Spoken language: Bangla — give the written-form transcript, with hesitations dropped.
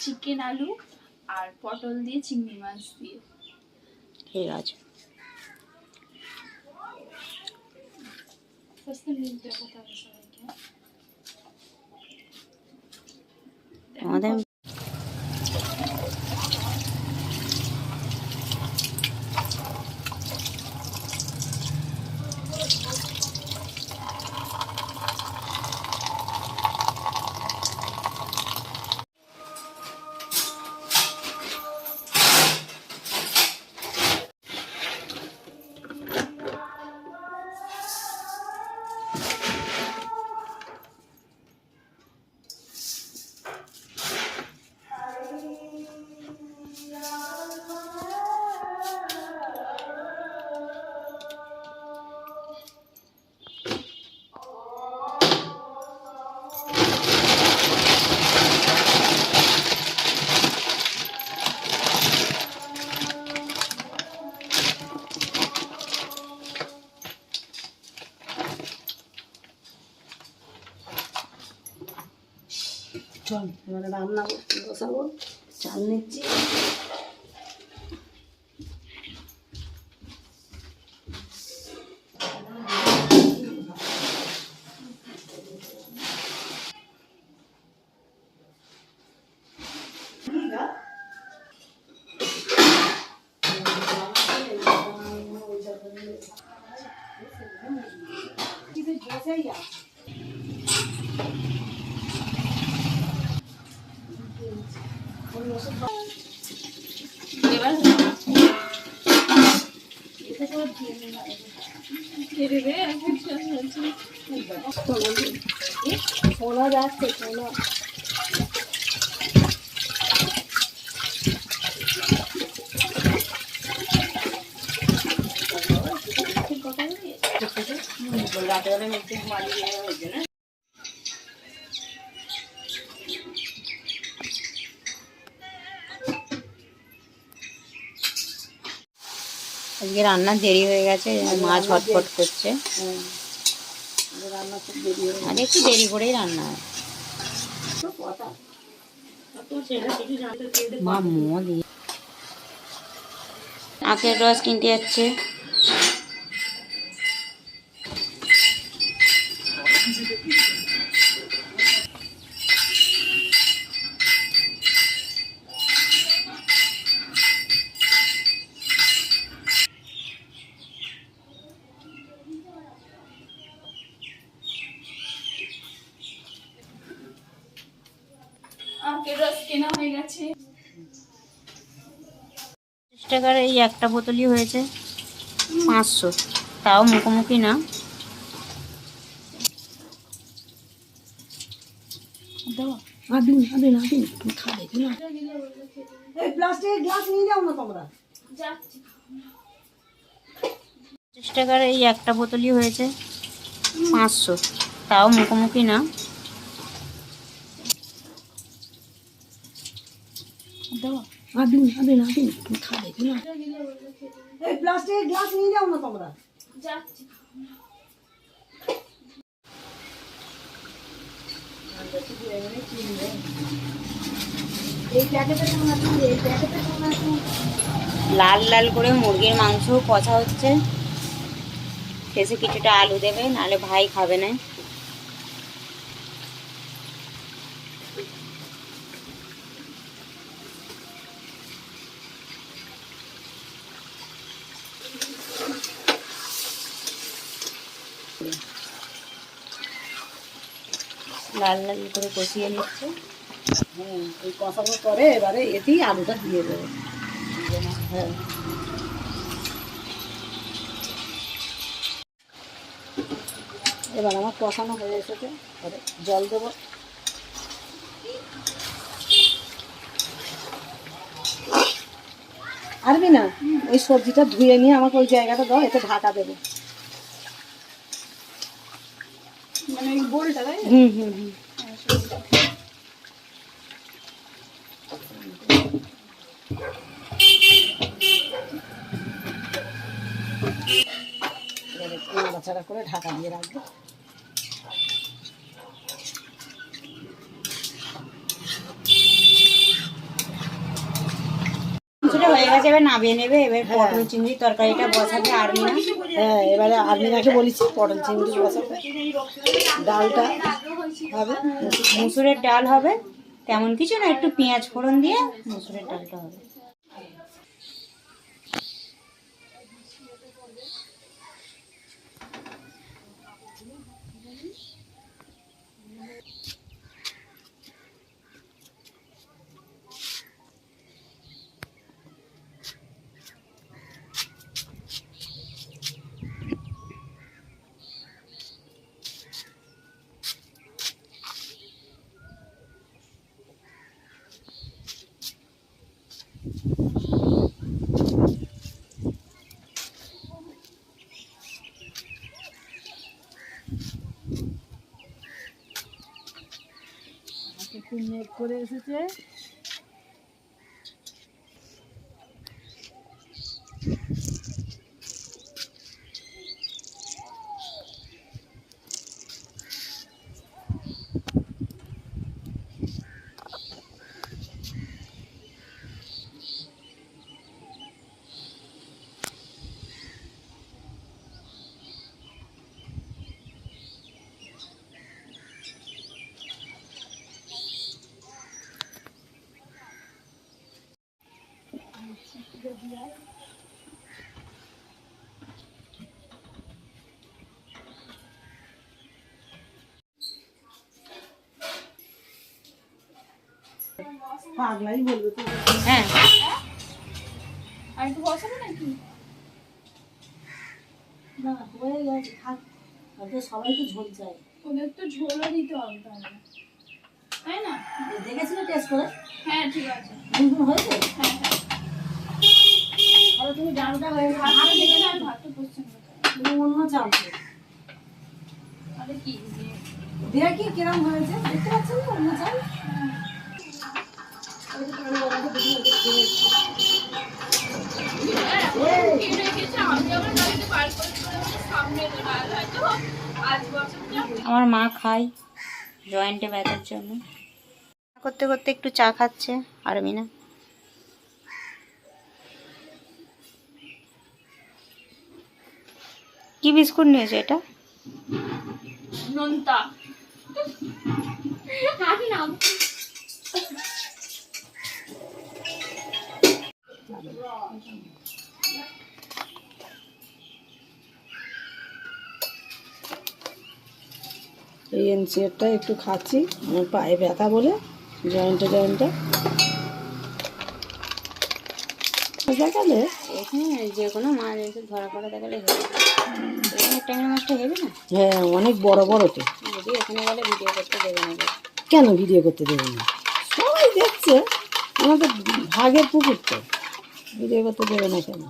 চিকেন আলু আর পটল দিয়ে চিংড়ি মাছ দিয়ে। ঠিক আছে। আমাদের চল এবারে রান্না বসাবো। চাল নিচ্ছি। শোনা যাচ্ছে, শোনা রাতেবেলা মেঘ মালিয়ে হয়েছে না। আজকে রান্নার দেরি হয়ে গেছে, মা ঝটপট করছে। আর একটু দেরি করেই রান্না হয়। মা দিয়ে আখের রস কিনতে যাচ্ছে। আখের রস কেনা হয়ে গেছে। 50 টাকার এই একটা বোতলই হয়েছে 500, তাও মুখোমুখি না। টাকার এই একটা বোতলই হয়েছে 500, তাও মুখোমুখি না। লাল লাল করে মুরগির মাংস কষা হচ্ছে। শেষে কিছুটা আলু দেবে, নাহলে ভাই খাবে না। লাল লাল করে কষিয়ে নিচ্ছে। এই কষানোর পরে এবারে এতেই আলুটা দিয়ে দেবে। হ্যাঁ, এবার আমার কষানো হয়ে এসেছে, জল দেবো। আরবি না, ওই সবজিটা ধুয়ে নিয়ে আমাকে ওই জায়গাটা দাও, এতে ঢাকা দেবো। মানে ওই গোলটা, তাই? হুম হুম হুম। নাড়াচাড়া করে ঢাকা দিয়ে রাখবো। এবার নামিয়ে নেবে। এবার পটল চিংড়ির তরকারিটা বসাবে আর্মিনা। হ্যাঁ, এবারে আর্মিনাকে বলেছি পটল চিংড়ি বসাবে, ডালটা হবে মুসুরের ডাল হবে, তেমন কিছু না, একটু পেঁয়াজ ফোড়ন দিয়ে মুসুরের ডালটা হবে। একটু মেঘ করে এসেছে। পাগলাই বলবে তো। হ্যাঁ, আর একটু বসাবো নাকি? না হয়ে গেছে, থাক। ওদের সবাইকে ঝোল চাই। ওদের তো ঝোলও দিতে হবে তাহলে, তাই না? দেখেছিল টেস্ট করে? হ্যাঁ ঠিক আছে। গুনগুন হয়েছে? হ্যাঁ হ্যাঁ, তাহলে তুমি ডালটা হয়ে গেছে, ভাতটা দেখে না, ভাতটা পছন্দ করে। তুমি অন্য চালছো। আরে কি দেখি কিরম হয়েছে, দেখতে পাচ্ছেন না অন্য চাল? আমার মা খায় জয়েন্টে ব্যথার জন্য। করতে করতে একটু চা খাচ্ছে আর্মিনা। কি বিস্কুট নিয়েছে এটা? নোনতা। আমি নাম এই এনসিআরটা একটু খাচ্ছি, আমার পায়ে ব্যথা বলে, জয়েন্টে দেখালে এখানে যে কোনো মাছ এসে ধরা পড়া দেখালে হবে। এখানে ট্যাংরা মাছটা হেবে না? হ্যাঁ, অনেক বড় বড় তো। যদি এখানে গেলে ভিডিও করতে দেবে না। কেন ভিডিও করতে দেবে না? সবাই দেখছে, আমাদের ভাগের পুকুর তো, ভিডিও করতে দেবে না কেন?